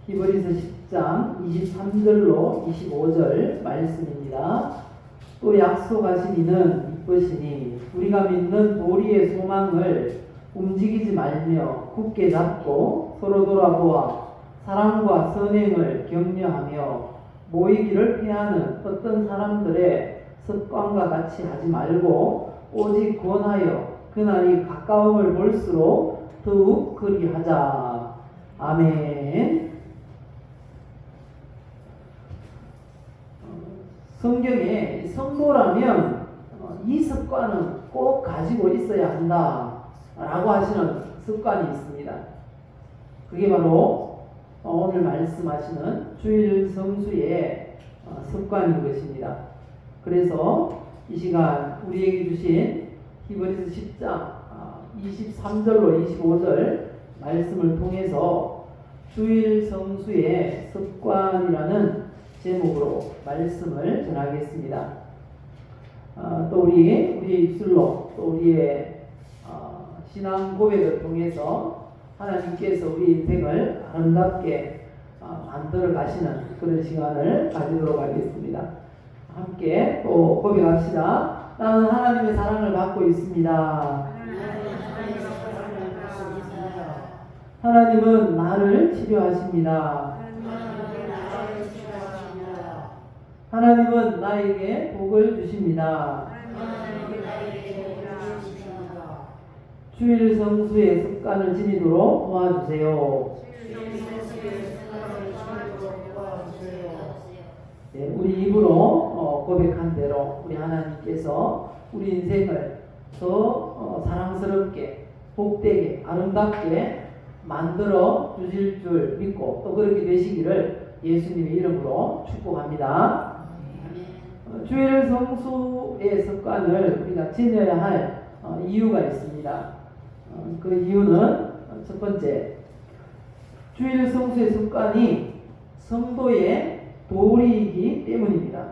히브리서 10장 23절로 25절 말씀입니다. 또 약속하신 이는 이쁘시니 우리가 믿는 도리의 소망을 움직이지 말며 굳게 잡고 서로 돌아보아 사랑과 선행을 격려하며 모이기를 피하는 어떤 사람들의 습관과 같이 하지 말고 오직 권하여 그날이 가까움을 볼수록 더욱 그리하자. 아멘. 성경에 성도라면 이 습관은 꼭 가지고 있어야 한다 라고 하시는 습관이 있습니다. 그게 바로 오늘 말씀하시는 주일 성수의 습관인 것입니다. 그래서 이 시간 우리에게 주신 히브리서 10장 23절로 25절 말씀을 통해서 주일 성수의 습관이라는 제목으로 말씀을 전하겠습니다. 또 우리의 입술로 또 우리의 신앙 고백을 통해서 하나님께서 우리 인생을 아름답게 만들어 가시는 그런 시간을 가지도록 하겠습니다. 함께 또 고백합시다. 나는 하나님의 사랑을 받고 있습니다. 하나님은 나를 치료하십니다. 하나님은 나에게 복을 주십니다. 주일 성수의 습관을 지니도록 도와주세요. 네, 우리 입으로 고백한 대로 우리 하나님께서 우리 인생을 더 사랑스럽게 복되게 아름답게 만들어 주실 줄 믿고 또 그렇게 되시기를 예수님의 이름으로 축복합니다. 주일 성수의 습관을 우리가 지녀야 할 이유가 있습니다. 그 이유는 첫 번째, 주일 성수의 습관이 성도의 도리이기 때문입니다.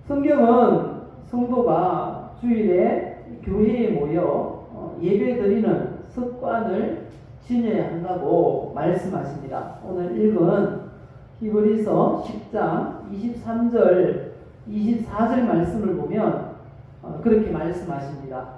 성경은 성도가 주일에 교회에 모여 예배드리는 습관을 지녀야 한다고 말씀하십니다. 오늘 읽은 히브리서 10장 23절 24절 말씀을 보면 그렇게 말씀하십니다.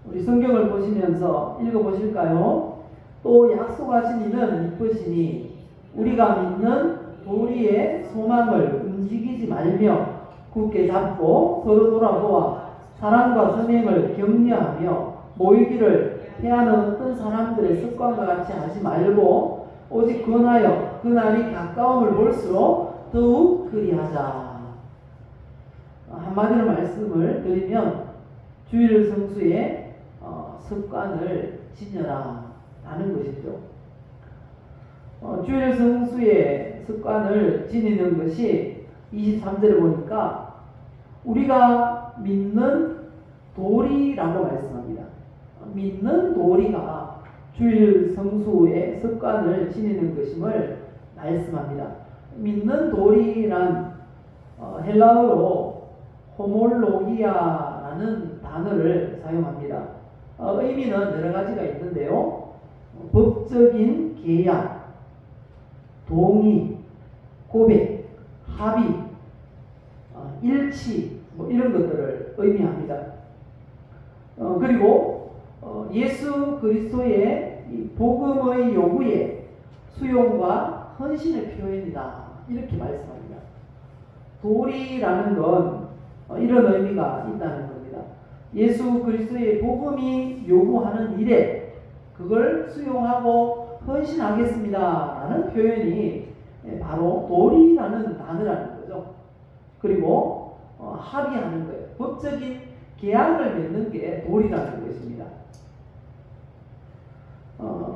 우리 성경을 보시면서 읽어보실까요? 또 약속하신 이는 이쁘시니 우리가 믿는 도리의 소망을 움직이지 말며 굳게 잡고 서로 돌아보아 사랑과 선행을 격려하며 모이기를 피하는 어떤 사람들의 습관과 같이 하지 말고 오직 권하여 그날이 가까움을 볼수록 더욱 그리하자. 한마디로 말씀을 드리면 주일 성수의 습관을 지녀라 라는 것이죠. 주일 성수의 습관을 지니는 것이 23절에 보니까 우리가 믿는 도리라고 말씀합니다. 믿는 도리가 주일 성수의 습관을 지니는 것임을 말씀합니다. 믿는 도리란 헬라어로 호몰로기아라는 단어를 사용합니다. 의미는 여러 가지가 있는데요. 법적인 계약, 동의, 고백, 합의, 일치 이런 것들을 의미합니다. 그리고 예수 그리스도의 이 복음의 요구에 수용과 헌신의 표현이다 이렇게 말씀합니다. 도리라는 건 이런 의미가 있다는 겁니다. 예수 그리스도의 복음이 요구하는 일에 그걸 수용하고 헌신하겠습니다 라는 표현이 바로 도리라는 단어라는 거죠. 그리고 합의하는 거예요. 법적인 계약을 맺는 게 도리라는 것입니다.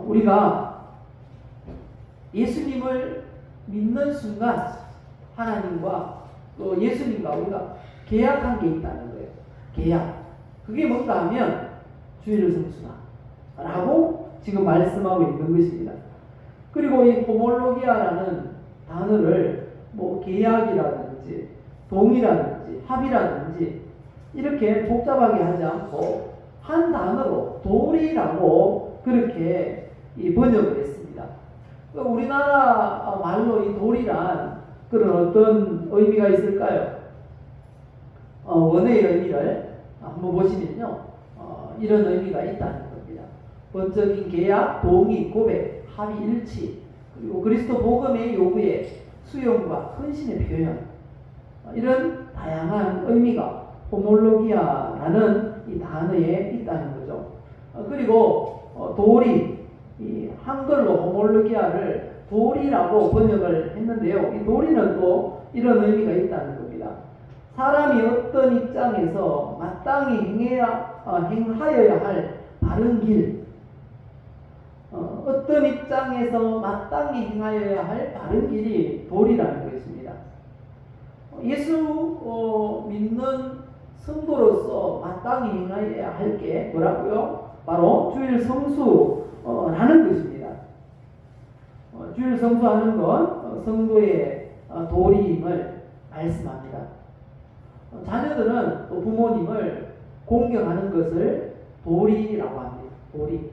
우리가 예수님을 믿는 순간 하나님과 또 예수님과 우리가 계약한 게 있다는 거예요. 계약. 그게 뭔가 하면 주일 성수다 라고 지금 말씀하고 있는 것입니다. 그리고 이 호몰로기아라는 단어를 뭐 계약이라든지 동의라든지 합의라든지 이렇게 복잡하게 하지 않고 한 단어로 도리라고 그렇게 번역을 했습니다. 또 우리나라 말로 이 돌이란 그런 어떤 의미가 있을까요? 원어의 의미를 한번 보시면요, 이런 의미가 있다는 겁니다. 법적인 계약, 동의, 고백, 합의, 일치, 그리고 그리스도 복음의 요구에 수용과 헌신의 표현, 이런 다양한 의미가 호몰로기아라는 이 단어에 있다는 거죠. 그리고 돌이, 이 한글로 호몰로기아를 돌이라고 번역을 했는데요. 이 돌이는 또 이런 의미가 있다는 겁니다. 사람이 어떤 입장에서 마땅히 행하여야 할 바른 길, 어떤 입장에서 마땅히 행하여야 할 바른 길이 돌이라는 것입니다. 예수 믿는 성도로서 마땅히 행해야 할 게 뭐라고요? 바로 주일 성수라는 것입니다. 주일 성수하는 건 성도의 도리임을 말씀합니다. 자녀들은 또 부모님을 공경하는 것을 도리라고 합니다. 도리.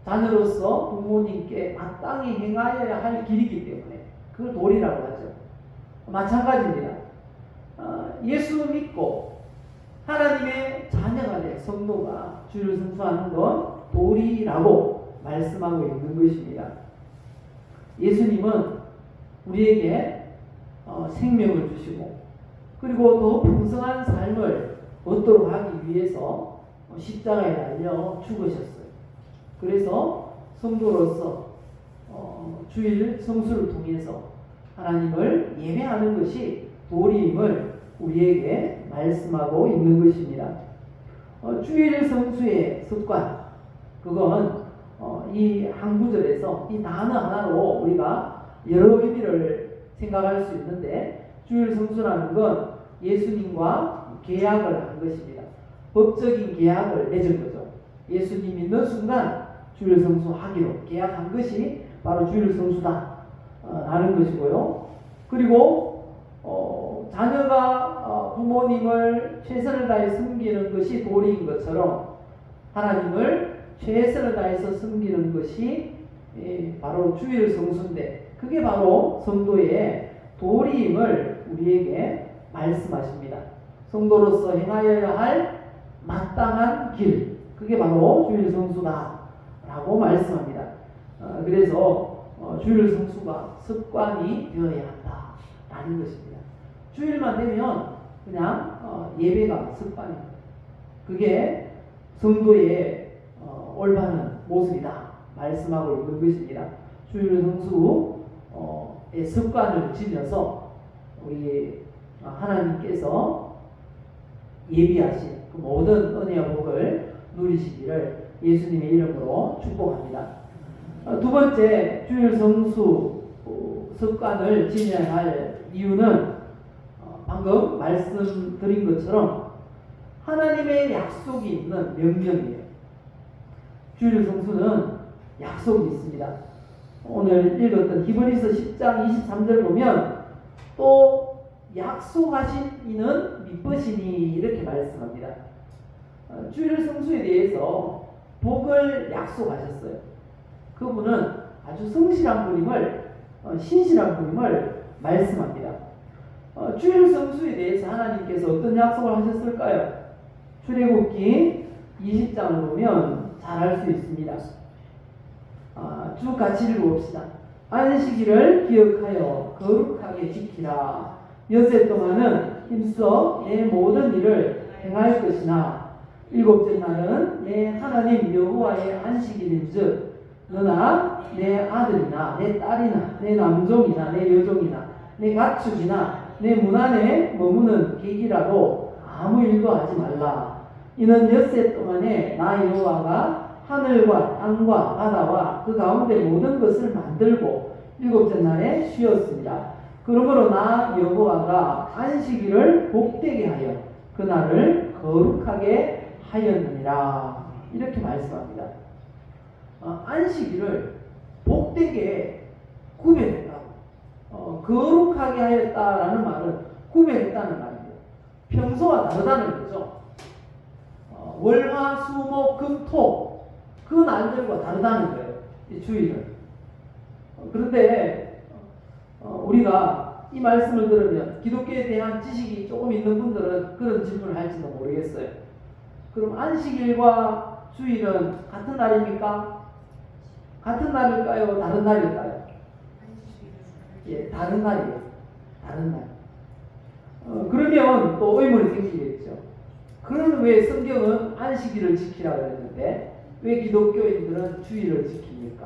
자녀로서 부모님께 마땅히 행하여야 할 길이기 때문에 그걸 도리라고 하죠. 마찬가지입니다. 예수 믿고 하나님의 자녀가 된 성도가 주를 성수하는 건 도리라고 말씀하고 있는 것입니다. 예수님은 우리에게 생명을 주시고 그리고 더 풍성한 삶을 얻도록 하기 위해서 십자가에 달려 죽으셨어요. 그래서 성도로서 주일 성수를 통해서 하나님을 예배하는 것이 도리임을 우리에게 말씀하고 있는 것입니다. 주일 성수의 습관, 그건 이 한 구절에서 이 단어 하나로 우리가 여러 의미를 생각할 수 있는데, 주일 성수라는 건 예수님과 계약을 한 것입니다. 법적인 계약을 맺은 거죠. 예수님 믿는 순간 주일 성수하기로 계약한 것이 바로 주일 성수다 라는 것이고요. 그리고 자녀가 부모님을 최선을 다해 섬기는 것이 도리인 것처럼 하나님을 최선을 다해서 섬기는 것이 바로 주일 성수인데, 그게 바로 성도의 도리임을 우리에게 말씀하십니다. 성도로서 행하여야 할 마땅한 길, 그게 바로 주일 성수다 라고 말씀합니다. 그래서 주일 성수가 습관이 되어야 한다 라는 것입니다. 주일만 되면 그냥 예배가 습관입니다. 그게 성도의 올바른 모습이다 말씀하고 있는 것입니다. 주일 성수의 습관을 지녀서 우리 하나님께서 예비하신 그 모든 은혜와 복을 누리시기를 예수님의 이름으로 축복합니다. 두 번째, 주일 성수 습관을 지녀야 할 이유는 방금 말씀드린 것처럼 하나님의 약속이 있는 명령이에요. 주일 성수는 약속이 있습니다. 오늘 읽었던 히브리서 10장 23절 보면 또 약속하신 이는 미쁘시니 이렇게 말씀합니다. 주일 성수에 대해서 복을 약속하셨어요. 그분은 아주 성실한 분임을, 신실한 분임을 말씀합니다. 주일 성수에 대해서 하나님께서 어떤 약속을 하셨을까요? 출애굽기 20장을 보면 잘 알 수 있습니다. 쭉 같이 읽어봅시다. 안식일을 기억하여 거룩하게 지키라. 엿새 동안은 힘써 내 모든 일을 행할 것이나 일곱째 날은 내 하나님 여호와의 안식일인즉 너나 내 아들이나 내 딸이나 내 남종이나 내 여종이나 내 가축이나 내 문 안에 머무는 객이라도 아무 일도 하지 말라. 이는 엿새 동안에 나 여호와가 하늘과 땅과 바다와 그 가운데 모든 것을 만들고 일곱째 날에 쉬었습니다. 그러므로 나 여호와가 안식일을 복되게 하여 그날을 거룩하게 하였느니라. 이렇게 말씀합니다. 안식일을 복되게 구별했다고, 거룩하게 하였다라는 말은 구별했다는 말입니다. 평소와 다르다는 거죠. 월, 화, 수, 목, 금, 토 그 날들과 다르다는 거예요. 이 주일은 그런데 우리가 이 말씀을 들으면 기독교에 대한 지식이 조금 있는 분들은 그런 질문을 할지도 모르겠어요. 그럼 안식일과 주일은 같은 날입니까? 같은 날일까요? 다른 날일까요? 예, 다른 날이에요. 다른 날. 그러면 또 의문이 생기겠죠. 그러면 왜 성경은 안식일을 지키라고 했는데 왜 기독교인들은 주일을 지킵니까?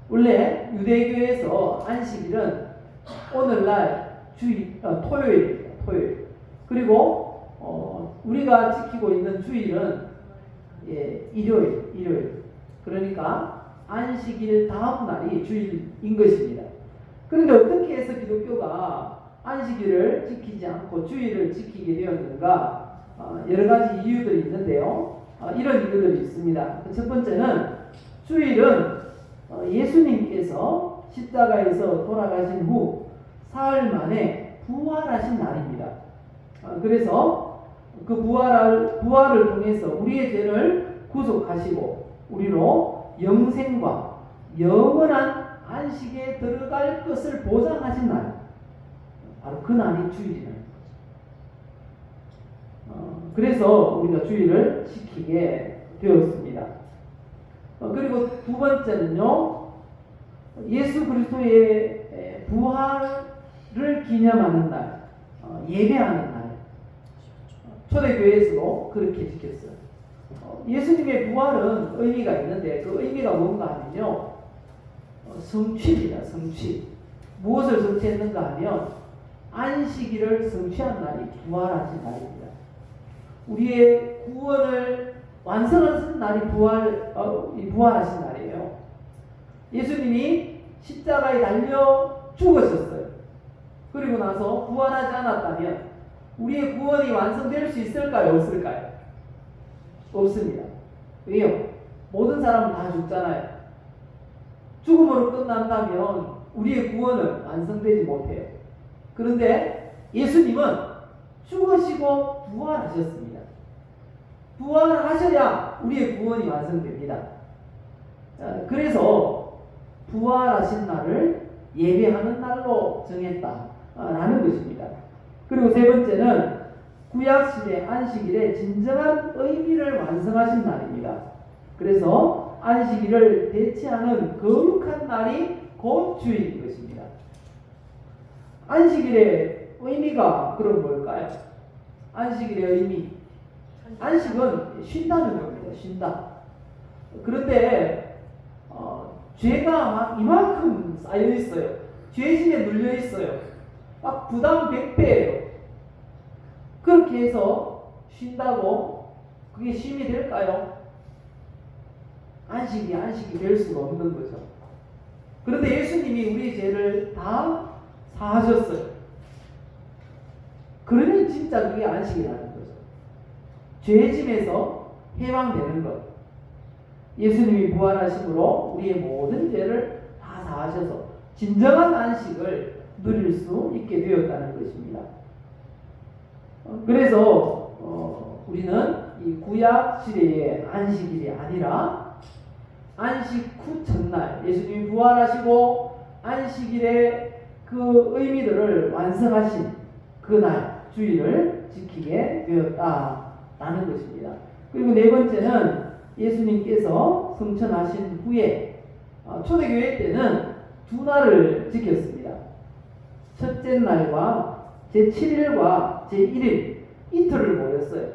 원래 유대교에서 안식일은 오늘날 토요일입니다. 토요일. 그리고 우리가 지키고 있는 주일은 일요일. 그러니까 안식일 다음 날이 주일인 것입니다. 그런데 어떻게 해서 기독교가 안식일을 지키지 않고 주일을 지키게 되었는가? 여러 가지 이유들이 있는데요. 이런 이유들이 있습니다. 첫 번째는 주일은 예수님께서 십자가에서 돌아가신 후 사흘 만에 부활하신 날입니다. 그래서 그 부활을 통해서 우리의 죄를 구속하시고 우리로 영생과 영원한 안식에 들어갈 것을 보장하신 날, 바로 그 날이 주일이라는 거죠. 그래서 우리가 주일을 지키게 되었습니다. 그리고 두 번째는요, 예수 그리스도의 부활을 기념하는 날, 예배하는 날. 초대교회에서도 그렇게 지켰어요. 예수님의 부활은 의미가 있는데 그 의미가 뭔가 하면요, 성취입니다. 성취. 무엇을 성취했는가 하면 안식일을 성취한 날이 부활하신 날입니다. 우리의 구원을 완성하신 날이 부활하신 날이에요. 예수님이 십자가에 달려 죽으셨어요. 그리고 나서 부활하지 않았다면 우리의 구원이 완성될 수 있을까요? 없을까요? 없습니다. 왜요? 모든 사람은 다 죽잖아요. 죽음으로 끝난다면 우리의 구원은 완성되지 못해요. 그런데 예수님은 죽으시고 부활하셨습니다. 부활하셔야 우리의 구원이 완성됩니다. 그래서 부활하신 날을 예배하는 날로 정했다라는 것입니다. 그리고 세 번째는 구약시대 안식일의 진정한 의미를 완성하신 날입니다. 그래서 안식일을 대체하는 거룩한 날이 곧 주일인 것입니다. 안식일의 의미가 그럼 뭘까요? 안식일의 의미. 안식은 쉰다는 겁니다. 쉰다. 그런데 죄가 막 이만큼 쌓여 있어요. 죄짐에 눌려 있어요. 막 부담 100배예요. 그렇게 해서 쉰다고 그게 쉼이 될까요? 안식이 될 수가 없는 거죠. 그런데 예수님이 우리 죄를 다 사하셨어요. 그러면 진짜 그게 안식이라는 거죠. 죄짐에서 해방되는 것. 예수님이 부활하심으로 우리의 모든 죄를 다 사하셔서 진정한 안식을 누릴 수 있게 되었다는 것입니다. 그래서 우리는 이 구약 시대의 안식일이 아니라 안식 후 첫날 예수님이 부활하시고 안식일의 그 의미들을 완성하신 그날 주일을 지키게 되었다라는 것입니다. 그리고 네 번째는 예수님께서 승천하신 후에 초대교회 때는 두 날을 지켰습니다. 첫째 날과 제7일과 제1일 이틀을 모였어요.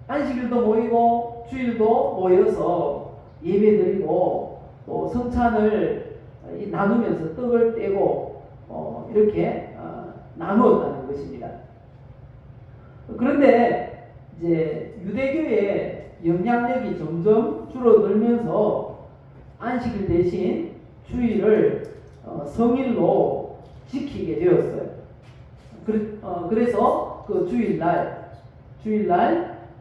안식일도 모이고 주일도 모여서 예배드리고 또 성찬을 나누면서 떡을 떼고 이렇게 나누었다는 것입니다. 그런데 이제 유대교의 영향력이 점점 줄어들면서 안식일 대신 주일을 성일로 지키게 되었어요. 그래서 그 주일날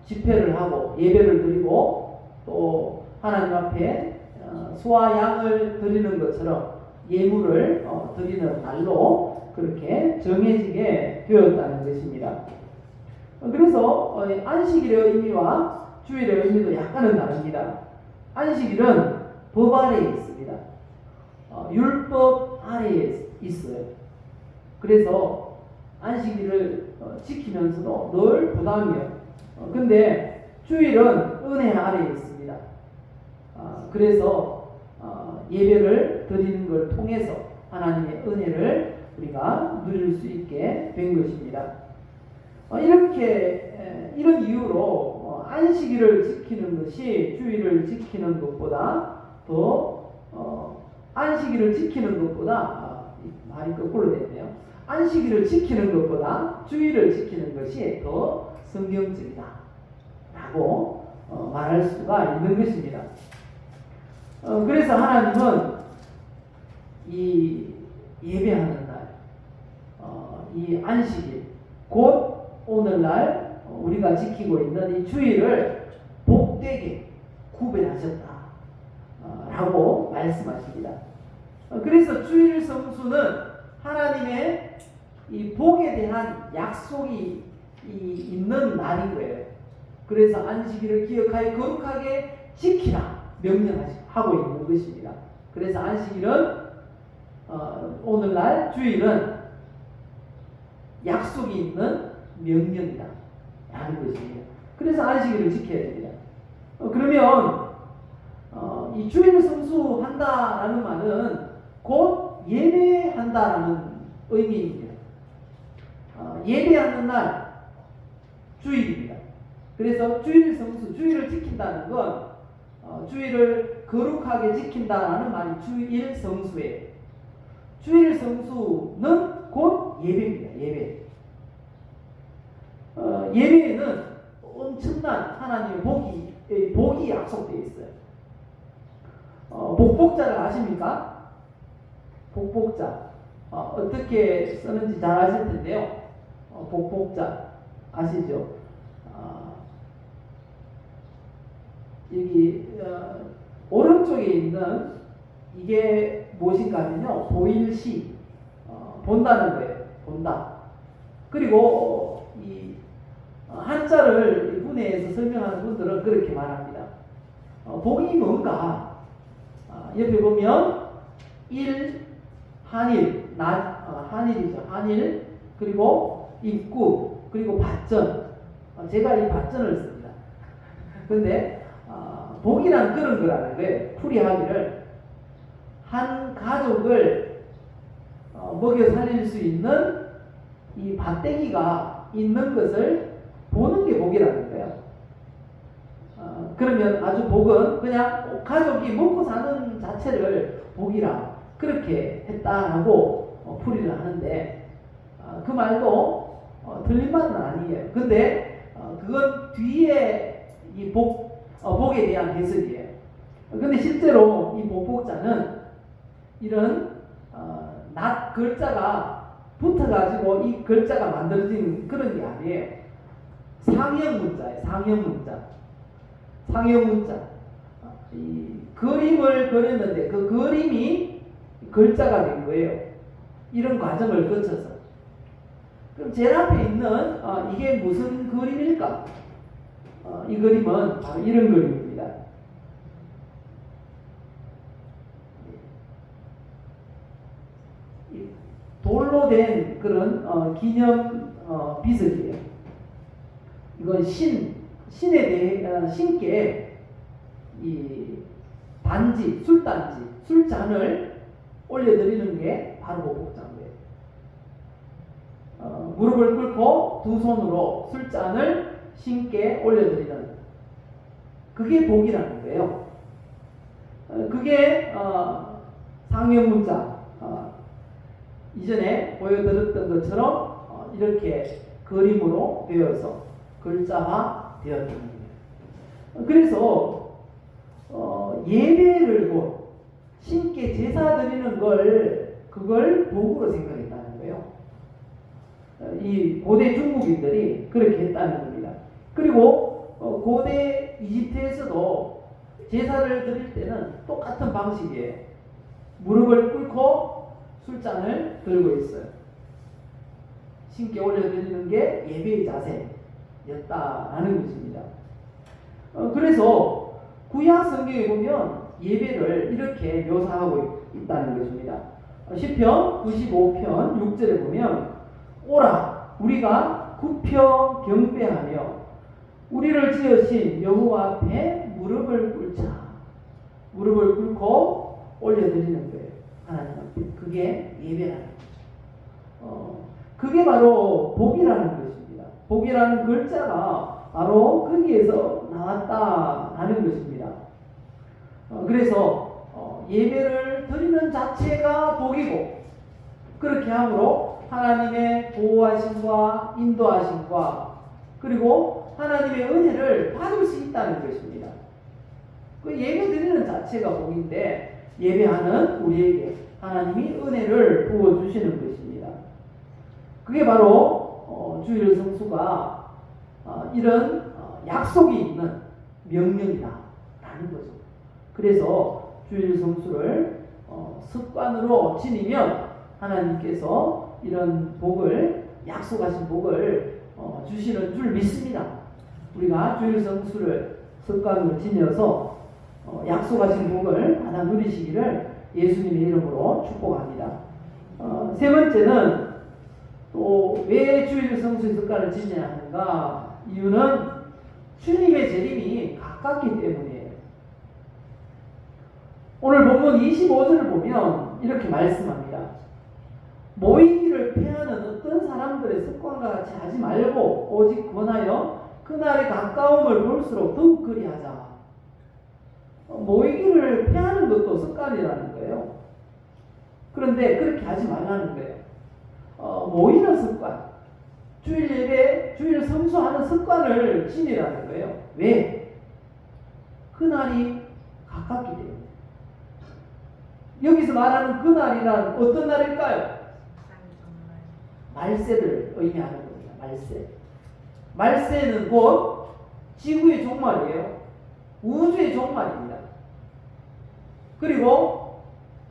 집회를 하고 예배를 드리고 또 하나님 앞에 소와 양을 드리는 것처럼 예물을 드리는 날로 그렇게 정해지게 되었다는 것입니다. 그래서 안식일의 의미와 주일의 의미도 약간은 다릅니다. 안식일은 법 아래에 있습니다. 율법 아래에 있어요. 그래서 안식일을 지키면서도 늘 부담이에요. 근데 주일은 은혜 아래에 있습니다. 그래서 예배를 드리는 걸 통해서 하나님의 은혜를 우리가 누릴 수 있게 된 것입니다. 이런 이유로 안식일을 지키는 것이 주일을 지키는 것보다 더 안식일을 지키는 것보다 말이 거꾸로 됐네요. 안식일을 지키는 것보다 주일을 지키는 것이 더 성경적이다 라고 말할 수가 있는 것입니다. 그래서 하나님은 이 예배하는 날, 이 안식일, 곧 오늘날 우리가 지키고 있는 이 주일을 복되게 구별하셨다 라고 말씀하십니다. 그래서 주일 성수는 하나님의 이 복에 대한 약속이 있는 날인 거예요. 그래서 안식일을 기억하여 거룩하게 지키라 명령하고 있는 것입니다. 그래서 안식일은 오늘날 주일은 약속이 있는 명령이다 라는 것입니다. 그래서 안식일을 지켜야 됩니다. 그러면 이 주일 성수한다라는 말은 곧 예배한다라는 의미입니다. 예배하는 날 주일입니다. 그래서 주일 성수, 주일을 지킨다는 건 주일을 거룩하게 지킨다라는 말이 주일 성수예요. 주일 성수는 곧 예배입니다. 예배. 예배에는 엄청난 하나님의 복이 약속되어 있어요. 복복자를 아십니까? 복복자. 어떻게 쓰는지 잘 아실 텐데요. 복복자 아시죠? 여기 오른쪽에 있는 이게 무엇인가 하면요, 보일시, 본다는 거예요. 본다. 그리고 이 한자를 문해에서 설명하는 분들은 그렇게 말합니다. 복이 뭔가? 옆에 보면 일, 한일, 한일이죠. 한일, 그리고 입구, 그리고 받전. 제가 이 받전을 씁니다. 근데 복이란 그런 거라는 거예요. 풀이하기를 한 가족을 먹여 살릴 수 있는 이 밭대기가 있는 것을 보는 게 복이라는 거예요. 그러면 아주 복은 그냥 가족이 먹고 사는 자체를 복이라 그렇게 했다라고 풀이를 하는데 그 말도 틀린 말은 아니에요. 근데 그건 뒤에 이 복에 대한 해석이에요. 근데 실제로 이 복복자는 이런 낫 글자가 붙어가지고 이 글자가 만들어진 그런 게 아니에요. 상형 문자예요. 상형 문자. 상형 문자. 이 그림을 그렸는데 그 그림이 글자가 된 거예요. 이런 과정을 거쳐서. 그럼 제일 앞에 있는 이게 무슨 그림일까? 이 그림은 바로 이런 그림입니다. 돌로 된 그런 기념 비석이에요. 이건 신에 대해 신께 이 단지, 술단지, 술잔을 올려드리는 게 바로 복복자인데요. 무릎을 꿇고 두 손으로 술잔을 신께 올려드리는 그게 복이라는 거예요. 그게 상형 문자 이전에 보여드렸던 것처럼 이렇게 그림으로 되어서 글자화 되었던 거예요. 그래서 예배를 곧 신께 제사 드리는 그걸 복으로 생각했다는 거예요. 이 고대 중국인들이 그렇게 했다는 겁니다. 그리고 고대 이집트에서도 제사를 드릴 때는 똑같은 방식이에요. 무릎을 꿇고 술잔을 들고 있어요. 신께 올려드리는 게 예배의 자세였다라는 것입니다. 그래서 구약 성경에 보면 예배를 이렇게 묘사하고 있다는 것입니다. 시편 95편 6절에 보면 오라 우리가 굽혀 경배하며 우리를 지으신 여호와 앞에 무릎을 꿇자. 무릎을 꿇고 올려드리는 거예요. 하나님 앞에. 그게 예배라는 거죠. 그게 바로 복이라는 것입니다. 복이라는 글자가 바로 거기에서 나왔다는 것입니다. 그래서 예배를 드리는 자체가 복이고 그렇게 함으로 하나님의 보호하심과 인도하심과 그리고 하나님의 은혜를 받을 수 있다는 것입니다. 그 예배 드리는 자체가 복인데 예배하는 우리에게 하나님이 은혜를 부어주시는 것입니다. 그게 바로 주일 성수가 이런 약속이 있는 명령이다라는 거죠. 그래서 주일 성수를 습관으로 지니면 하나님께서 이런 복을 약속하신 복을 주시는 줄 믿습니다. 우리가 주일 성수를 습관으로 지녀서 약속하신 복을 받아 누리시기를 예수님의 이름으로 축복합니다. 세 번째는 또 왜 주일 성수의 습관을 지녀야 하는가? 이유는 주님의 재림이 가깝기 때문이에요. 오늘 본문 25절을 보면 이렇게 말씀합니다. 모이기를 패하는 어떤 사람들의 습관과 같이 하지 말고 오직 권하여 그날의 가까움을 볼수록 더욱 그리하자. 모이기를 패하는 것도 습관이라는 거예요. 그런데 그렇게 하지 말라는 거예요. 모이는 습관, 주일 예배, 주일 성수하는 습관을 지니라는 거예요. 왜? 그날이 가깝기 때문에. 여기서 말하는 그날이란 어떤 날일까요? 말세를 의미하는 겁니다. 말세. 말세는 곧 지구의 종말이에요. 우주의 종말입니다. 그리고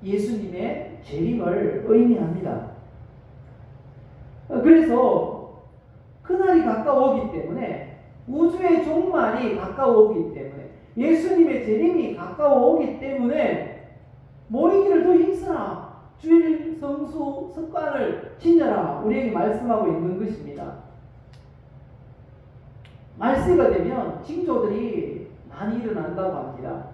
예수님의 재림을 의미합니다. 그래서 그날이 가까워오기 때문에 우주의 종말이 가까워오기 때문에 예수님의 재림이 가까워오기 때문에 모이기를 더 힘쓰라. 주일 성수 습관을 지녀라. 우리에게 말씀하고 있는 것입니다. 말세가 되면 징조들이 많이 일어난다고 합니다.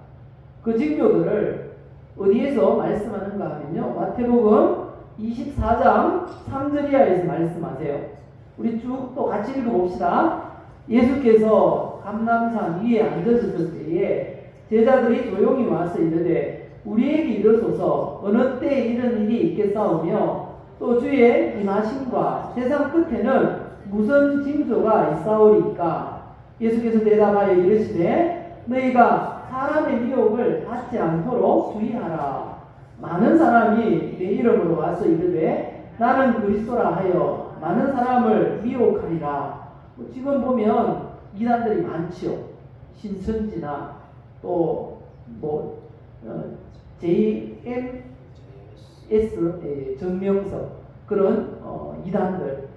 그 징조들을 어디에서 말씀하는가 하면요. 마태복음 24장 3절 이하에서 말씀하세요. 우리 쭉 또 같이 읽어봅시다. 예수께서 감람산 위에 앉으셨을 때에 제자들이 조용히 와서 이르되 우리에게 이르소서 어느 때에 이런 일이 있겠사오며 또 주의 임하심과 세상 끝에는 무슨 징조가 있사오리까. 예수께서 대답하여 이르시되 너희가 사람의 미혹을 받지 않도록 주의하라. 많은 사람이 내 이름으로 와서 이르되 나는 그리스도라 하여 많은 사람을 미혹하리라. 지금 보면 이단들이 많지요. 신천지나 또 JMS 정명석 그런 이단들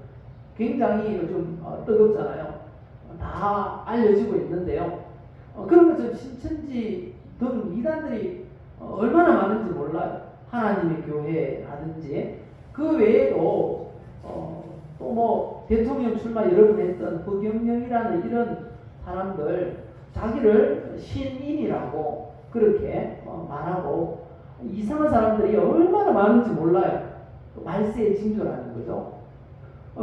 굉장히 요즘 뜨겁잖아요. 다 알려지고 있는데요. 그런 것처럼 신천지 등 이단들이 얼마나 많은지 몰라요. 하나님의 교회라든지 그 외에도 또 대통령 출마 여러 번 했던 허경영이라는 이런 사람들 자기를 신인이라고 그렇게 말하고 이상한 사람들이 얼마나 많은지 몰라요. 말세의 징조라는 거죠.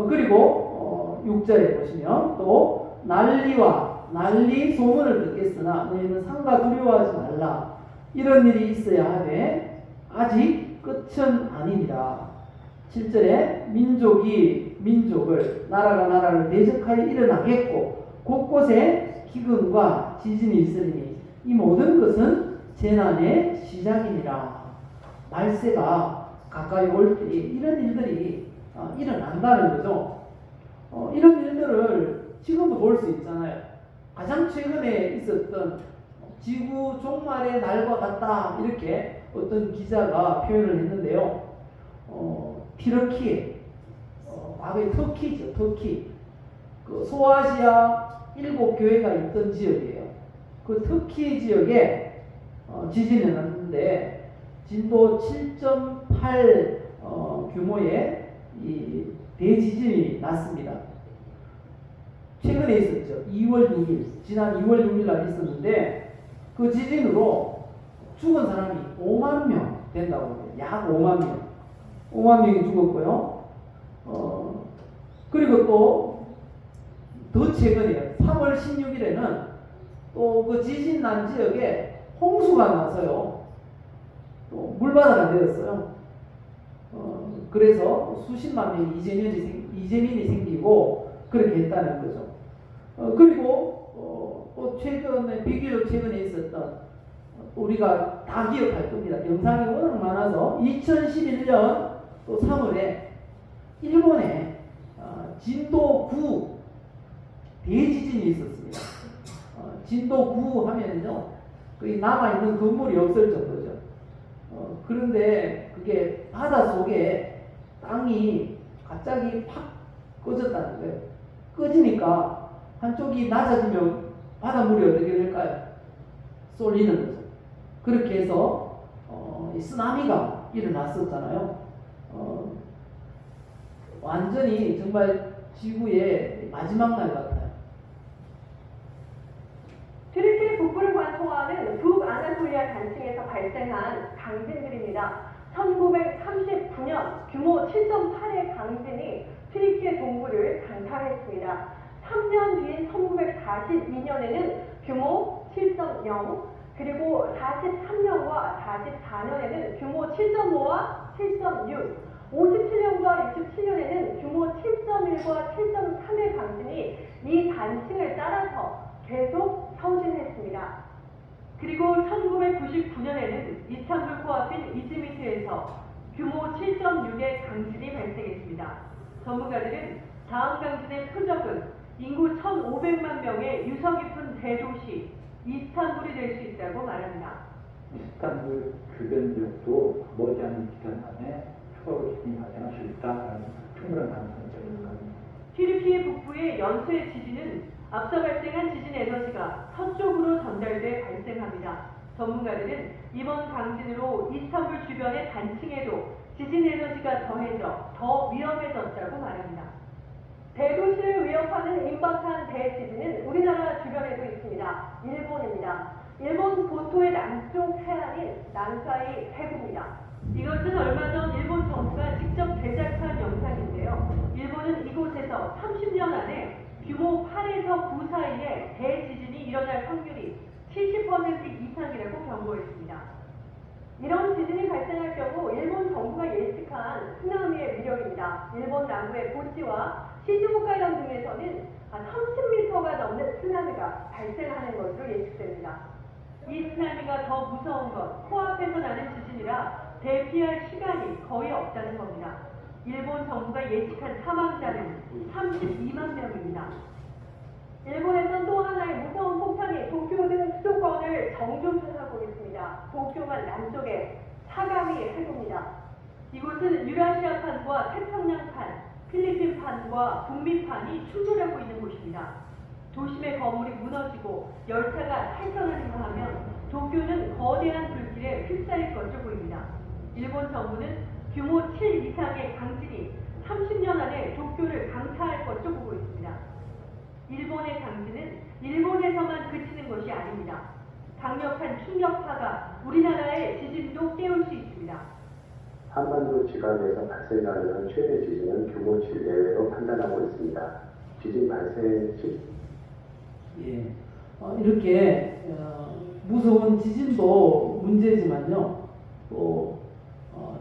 그리고 6절에 보시면 또 난리 소문을 듣겠으나 너희는 상가 두려워하지 말라. 이런 일이 있어야 하되 아직 끝은 아니니라. 7절에 민족이 민족을 나라가 나라를 대적하여 일어나겠고 곳곳에 기근과 지진이 있으리니 이 모든 것은 재난의 시작이니라. 말세가 가까이 올 때 이런 일들이 일어난다는 거죠. 이런 일들을 지금도 볼 수 있잖아요. 가장 최근에 있었던 지구 종말의 날과 같다 이렇게 어떤 기자가 표현을 했는데요. 티르키에 과거에 터키죠. 터키 그 소아시아 7교회가 있던 지역이에요. 그 터키 지역에 지진이 났는데 진도 7.8 규모의 이 대지진이 났습니다. 최근에 있었죠. 2월 6일, 지난 2월 6일 날 있었는데 그 지진으로 죽은 사람이 5만 명 된다고 해요. 약 5만 명. 5만 명이 죽었고요. 그리고 또 더 최근이에요. 3월 16일에는 또 그 지진 난 지역에 홍수가 나서요. 또 물바다가 되었어요. 그래서 수십만 명의 이재민이 생기고 그렇게 했다는 거죠. 그리고 또 최근에 비교적 최근에 있었던 우리가 다 기억할 겁니다. 영상이 워낙 많아서 2011년 또 3월에 일본에 진도 9 대지진이 있었습니다. 진도 9 하면은요 거의 남아있는 건물이 없을 정도죠. 그런데 그게 바다 속에 땅이 갑자기 팍 꺼졌다는 거예요. 꺼지니까 한쪽이 낮아지면 바닷물이 어떻게 될까요? 쏠리는 거죠. 그렇게 해서 이 쓰나미가 일어났었잖아요. 완전히 정말 지구의 마지막 날 같아요. 튀르키예 북부를 관통하는 북아나톨리아 단층에서 발생한 강진들입니다. 1939년 규모 7.8의 강진이 튀르키예 동부를 강타했습니다. 3년 뒤인 1942년에는 규모 7.0, 그리고 43년과 44년에는 규모 7.5와 7.6, 57년과 67년에는 규모 7.1과 7.3의 강진이 이 단층을 따라서 계속 서진했습니다. 그리고 1999년에는 이스탄불 코앞인 이즈미트에서 규모 7.6의 강진이 발생했습니다. 전문가들은 다음 강진의 표적은 인구 1,500만 명의 유서 깊은 대도시 이스탄불이 될 수 있다고 말합니다. 이스탄불 주변 지역도 머지않은 기간 안에 추가로 지진이 발생할 수 있다는 충분한 가능성이 있습니다. 튀르키예 북부의 연쇄 지진은 앞서 발생한 지진 에너지가 서쪽으로 전달돼 발생합니다. 전문가들은 이번 강진으로 이스탄불 주변의 단층에도 지진 에너지가 더해져 더 위험해졌다고 말합니다. 대도시를 위협하는 임박한 대지진은 우리나라 주변에도 있습니다. 일본입니다. 일본 본토의 남쪽 해안인 난카이 해구입니다. 이것은 얼마 전 일본 정부가 직접 제작한 영상인데요. 일본은 이곳에서 30년 안에 규모 8에서 9 사이에 대지진이 일어날 확률이 70% 이상이라고 경고했습니다. 이런 지진이 발생할 경우 일본 정부가 예측한 쓰나미의 위력입니다. 일본 남부의 고치와 시즈오카 등에서는 30m가 넘는 쓰나미가 발생하는 것으로 예측됩니다. 이 쓰나미가 더 무서운 건 코앞에서 나는 지진이라 대피할 시간이 거의 없다는 겁니다. 일본 정부가 예측한 사망자는 32만 명입니다. 일본에선 또 하나의 무서운 폭탄이 도쿄 등 수도권을 정조준하고 있습니다. 도쿄만 남쪽에 사가미 해구입니다. 이곳은 유라시아판과 태평양판, 필리핀판과 북미판이 충돌하고 있는 곳입니다. 도심의 건물이 무너지고 열차가 탈선하기만 하면 도쿄는 거대한 불길에 휩싸일 것으로 보입니다. 일본 정부는 규모 7 이상의 강진이 30년 안에 도쿄를 강타할 것으로 보고 있습니다. 일본의 강진은 일본에서만 그치는 것이 아닙니다. 강력한 충격파가 우리나라의 지진도 깨울 수 있습니다. 한반도 지방에서 발생하는 최대 지진은 규모 7 내외로 판단하고 있습니다. 지진 발생 시 이렇게 무서운 지진도 문제지만요. 또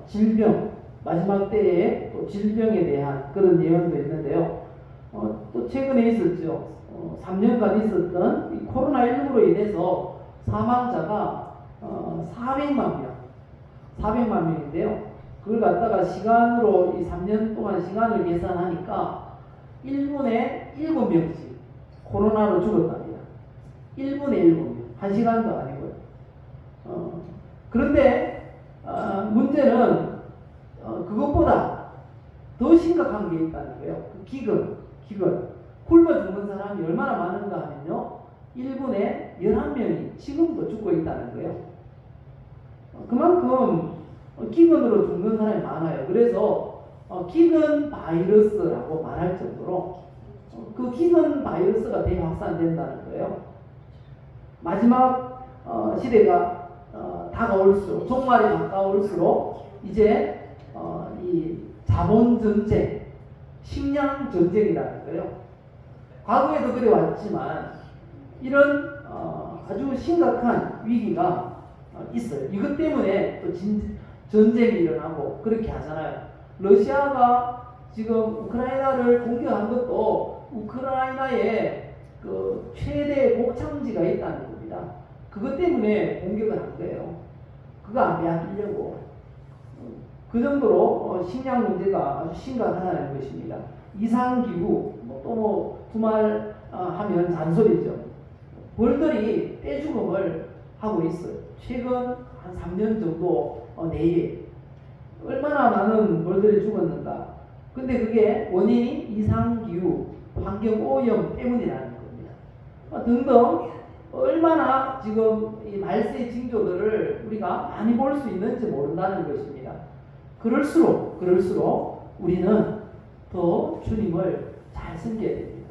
질병, 마지막 때에 또 질병에 대한 그런 예언도 있는데요. 또 최근에 있었죠. 3년간 있었던 이 코로나19로 인해서 사망자가 400만 명인데요. 그걸 갖다가 시간으로 이 3년 동안 시간을 계산하니까 1분에 7명씩 코로나로 죽었답니다. 1분에 7명. 1시간도 아니고요. 그런데 문제는 그것보다 더 심각한 게 있다는 거예요. 기근. 굶어 죽는 사람이 얼마나 많은가 하면요. 1분에 11명이 지금도 죽고 있다는 거예요. 그만큼 기근으로 죽는 사람이 많아요. 그래서 기근 바이러스라고 말할 정도로 그 기근 바이러스가 대확산된다는 거예요. 마지막 시대가 다가올수록, 종말이 가까울수록 이제 이 자본 전쟁, 식량 전쟁이라는 거예요. 과거에도 그래 왔지만 이런 아주 심각한 위기가 있어요. 이것 때문에 또 전쟁이 일어나고 그렇게 하잖아요. 러시아가 지금 우크라이나를 공격한 것도 우크라이나에 그 최대 곡창지가 있다는 겁니다. 그것 때문에 공격을 한 거예요. 그거 안 빼앗기려고. 그 정도로 식량 문제가 아주 심각하다는 것입니다. 이상기후, 또 두말 하면 잔소리죠. 벌들이 떼죽음을 하고 있어요. 최근 한 3년 정도 내에 얼마나 많은 벌들이 죽었는가. 근데 그게 원인이 이상기후, 환경오염 때문이라는 겁니다. 등등 얼마나 지금 이 말세 징조들을 우리가 많이 볼 수 있는지 모른다는 것입니다. 그럴수록 우리는 더 주님을 잘 섬겨야 됩니다.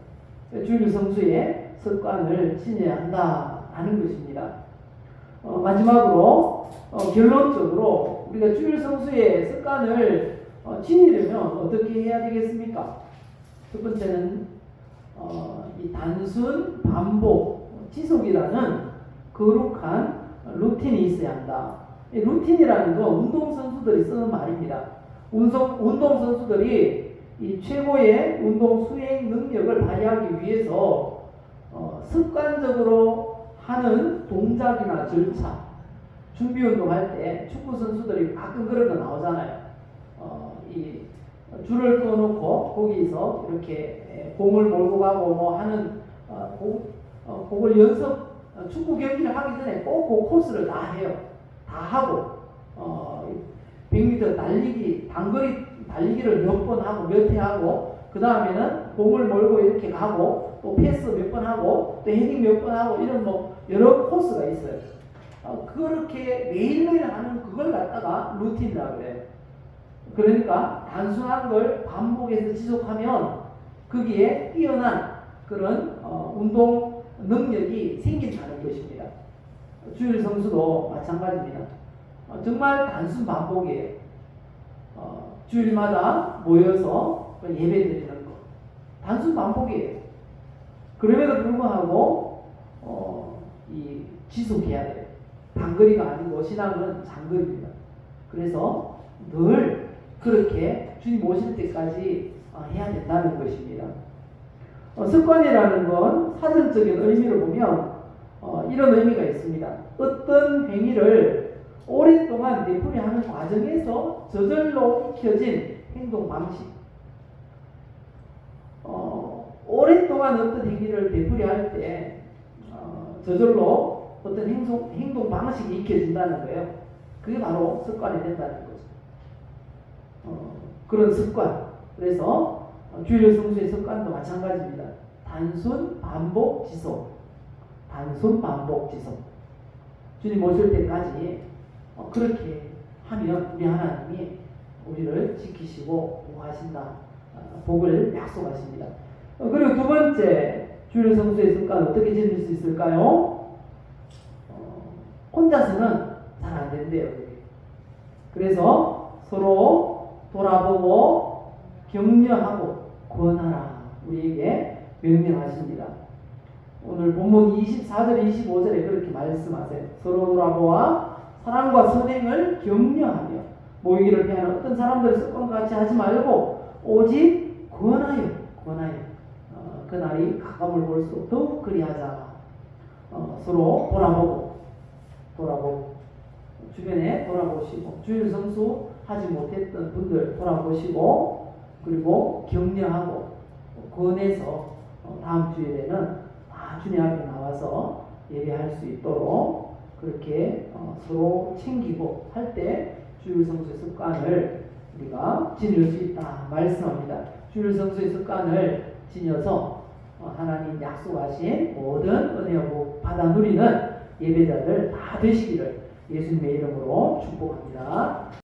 주일 성수의 습관을 지녀야 한다는 것입니다. 마지막으로 결론적으로 우리가 주일 성수의 습관을 지니려면 어떻게 해야 되겠습니까? 첫 번째는 이 단순 반복 지속이라는 거룩한 루틴이 있어야 한다. 이 루틴이라는 건 운동선수들이 쓰는 말입니다. 운동선수들이 이 최고의 운동 수행 능력을 발휘하기 위해서 습관적으로 하는 동작이나 절차, 준비 운동할 때 축구 선수들이 가끔 그런 거 나오잖아요. 이 줄을 꺼놓고 거기서 이렇게 공을 몰고 가고 뭐 하는 그걸 축구 경기를 하기 전에 꼭 그 코스를 다 해요. 다 하고 100m 달리기, 단거리 달리기를 몇 번 하고 몇 회 하고 그 다음에는 공을 몰고 이렇게 가고 또 패스 몇 번 하고 또 헤딩 몇 번 하고 이런 뭐 여러 코스가 있어요. 그렇게 매일매일 하는 그걸 갖다가 루틴이라고 그래요. 그러니까 단순한 걸 반복해서 지속하면 거기에 뛰어난 그런 운동 능력이 생긴다는 것입니다. 주일 성수도 마찬가지입니다. 정말 단순 반복이에요. 주일마다 모여서 예배 드리는 것. 단순 반복이에요. 그럼에도 불구하고 이 지속해야 돼요. 단거리가 아니고 신앙은 장거리입니다. 그래서 늘 그렇게 주님 오실 때까지 해야 된다는 것입니다. 습관이라는 건 사전적인 의미를 보면 이런 의미가 있습니다. 어떤 행위를 오랫동안 되풀이하는 과정에서 저절로 익혀진 행동 방식. 오랫동안 어떤 행위를 되풀이할 때 저절로 어떤 행동 방식이 익혀진다는 거예요. 그게 바로 습관이 된다는 거죠. 그런 습관. 그래서 주일 성수의 습관도 마찬가지입니다. 단순 반복 지속. 단순 반복 지속. 주님 오실 때까지 그렇게 하면 우리 하나님이 우리를 지키시고 보호하신다. 복을 약속하십니다. 그리고 두 번째 주일 성수의 습관 어떻게 지닐 수 있을까요? 혼자서는 잘 안 된대요. 그래서 서로 돌아보고 격려하고 권하라 우리에게 명령하십니다. 오늘 본문 24절 25절에 그렇게 말씀하세요. 서로 돌아보아 사랑과 선행을 격려하며 모이기를 피하는 어떤 사람들의 습관과 같이 하지 말고 오직 권하여 그날이 가까움을 볼수록 더욱 그리하자. 서로 돌아보고 주변에 돌아보시고 주일 성수 하지 못했던 분들 돌아보시고 그리고 격려하고 권해서 다음 주일에는 주님 앞에 나와서 예배할 수 있도록 그렇게 서로 챙기고 할 때 주일 성수의 습관을 우리가 지닐 수 있다 말씀합니다. 주일 성수의 습관을 지녀서 하나님 약속하신 모든 은혜와 복 받아 누리는 예배자들 다 되시기를 예수님의 이름으로 축복합니다.